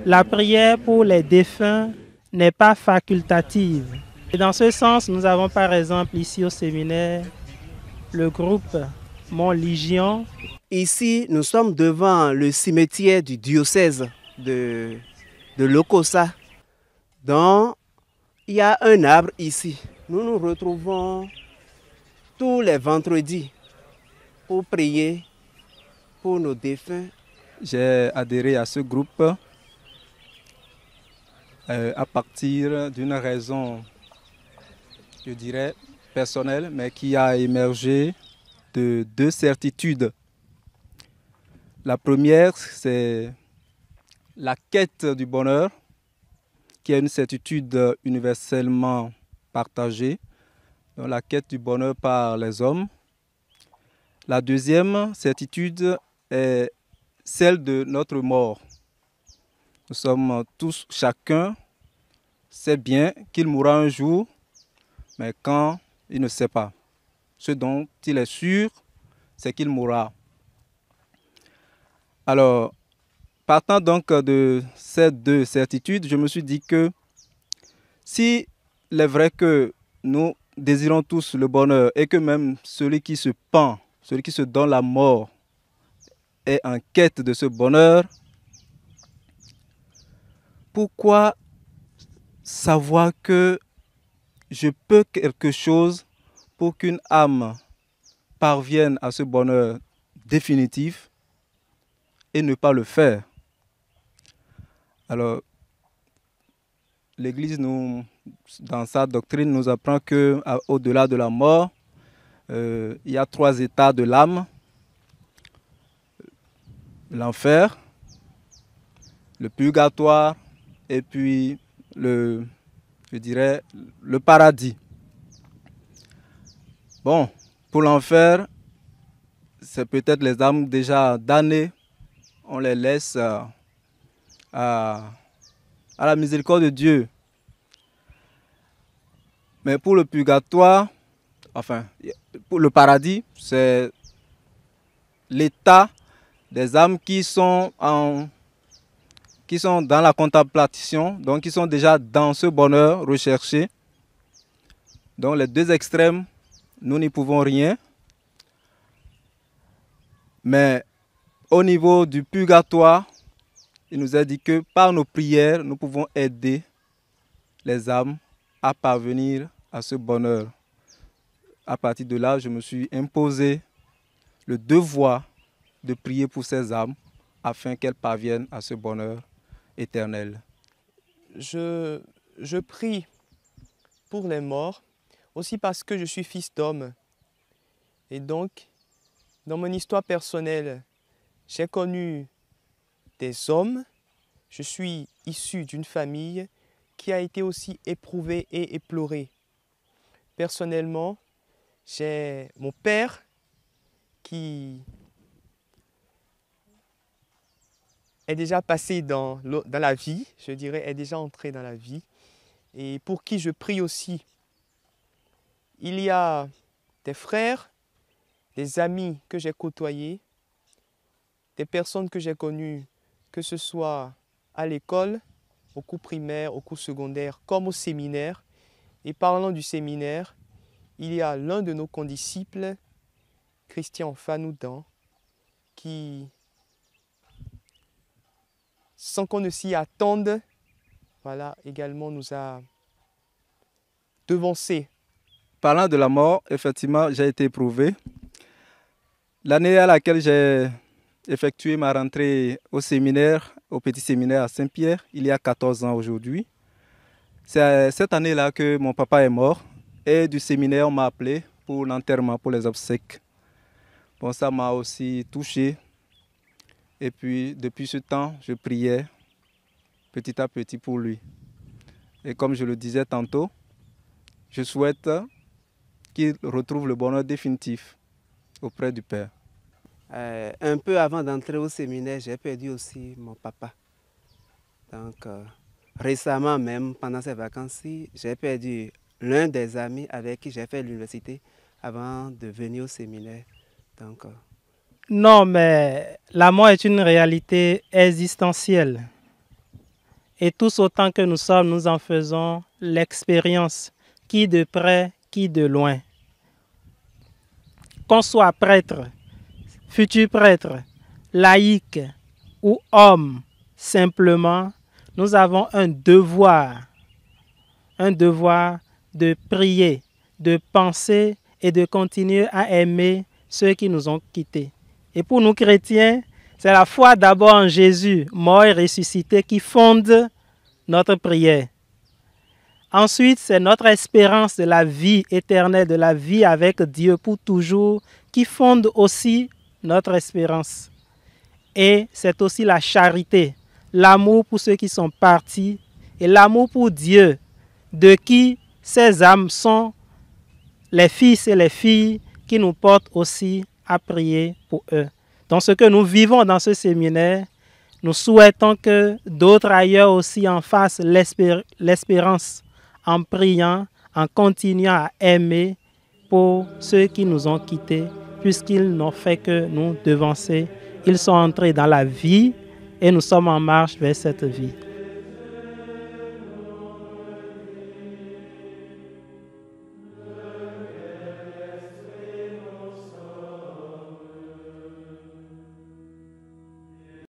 La prière pour les défunts n'est pas facultative. Et dans ce sens, nous avons par exemple ici au séminaire le groupe Mon Légion. Ici, nous sommes devant le cimetière du diocèse de Lokossa, dont il y a un arbre ici. Nous nous retrouvons tous les vendredis pour prier pour nos défunts. J'ai adhéré à ce groupe à partir d'une raison, je dirais, personnelle, mais qui a émergé de deux certitudes. La première, c'est la quête du bonheur, qui est une certitude universellement partagée, donc la quête du bonheur par les hommes. La deuxième certitude est celle de notre mort. Nous sommes tous, chacun sait bien qu'il mourra un jour, mais quand, il ne sait pas. Ce dont il est sûr, c'est qu'il mourra. Alors, partant donc de ces deux certitudes, je me suis dit que s'il est vrai que nous désirons tous le bonheur et que même celui qui se pend, celui qui se donne la mort, est en quête de ce bonheur, pourquoi savoir que je peux quelque chose pour qu'une âme parvienne à ce bonheur définitif et ne pas le faire? Alors, l'Église, dans sa doctrine, nous apprend qu'au-delà de la mort, il y a trois états de l'âme: l'enfer, le purgatoire et puis je dirais, le paradis. Bon, pour l'enfer, c'est peut-être les âmes déjà damnées, on les laisse à la miséricorde de Dieu. Mais pour le purgatoire, enfin, pour le paradis, c'est l'état des âmes qui sont dans la contemplation, donc qui sont déjà dans ce bonheur recherché. Donc les deux extrêmes, nous n'y pouvons rien. Mais au niveau du purgatoire, il nous est dit que par nos prières, nous pouvons aider les âmes à parvenir à ce bonheur. À partir de là, je me suis imposé le devoir de prier pour ces âmes afin qu'elles parviennent à ce bonheur éternel. Je prie pour les morts aussi parce que je suis fils d'homme. Et donc, dans mon histoire personnelle, j'ai connu des hommes. Je suis issu d'une famille qui a été aussi éprouvée et éplorée. Personnellement, j'ai mon père qui est déjà passé dans la vie, je dirais, est déjà entré dans la vie, et pour qui je prie aussi. Il y a des frères, des amis que j'ai côtoyés, des personnes que j'ai connues, que ce soit à l'école, au cours primaire, au cours secondaire, comme au séminaire. Et parlant du séminaire, il y a l'un de nos condisciples, Christian Fanoudan, qui, sans qu'on ne s'y attende, voilà, également nous a devancé. Parlant de la mort, effectivement, j'ai été éprouvé. L'année à laquelle j'ai effectué ma rentrée au séminaire, au petit séminaire à Saint-Pierre, il y a 14 ans aujourd'hui, c'est cette année-là que mon papa est mort et du séminaire, on m'a appelé pour l'enterrement, pour les obsèques. Bon, ça m'a aussi touché. Et puis, depuis ce temps, je priais petit à petit pour lui. Et comme je le disais tantôt, je souhaite qu'il retrouve le bonheur définitif auprès du Père. Un peu avant d'entrer au séminaire, j'ai perdu aussi mon papa. Donc, récemment même, pendant ces vacances-ci, j'ai perdu l'un des amis avec qui j'ai fait l'université avant de venir au séminaire. Donc, Non, mais la mort est une réalité existentielle. Et tous autant que nous sommes, nous en faisons l'expérience, qui de près, qui de loin. Qu'on soit prêtre, futur prêtre, laïc ou homme, simplement, nous avons un devoir de prier, de penser et de continuer à aimer ceux qui nous ont quittés. Et pour nous chrétiens, c'est la foi d'abord en Jésus, mort et ressuscité, qui fonde notre prière. Ensuite, c'est notre espérance de la vie éternelle, de la vie avec Dieu pour toujours, qui fonde aussi notre espérance. Et c'est aussi la charité, l'amour pour ceux qui sont partis et l'amour pour Dieu, de qui ces âmes sont les fils et les filles qui nous portent aussi à prier pour eux. Dans ce que nous vivons dans ce séminaire, nous souhaitons que d'autres ailleurs aussi en fassent l'espérance en priant, en continuant à aimer pour ceux qui nous ont quittés, puisqu'ils n'ont fait que nous devancer. Ils sont entrés dans la vie et nous sommes en marche vers cette vie.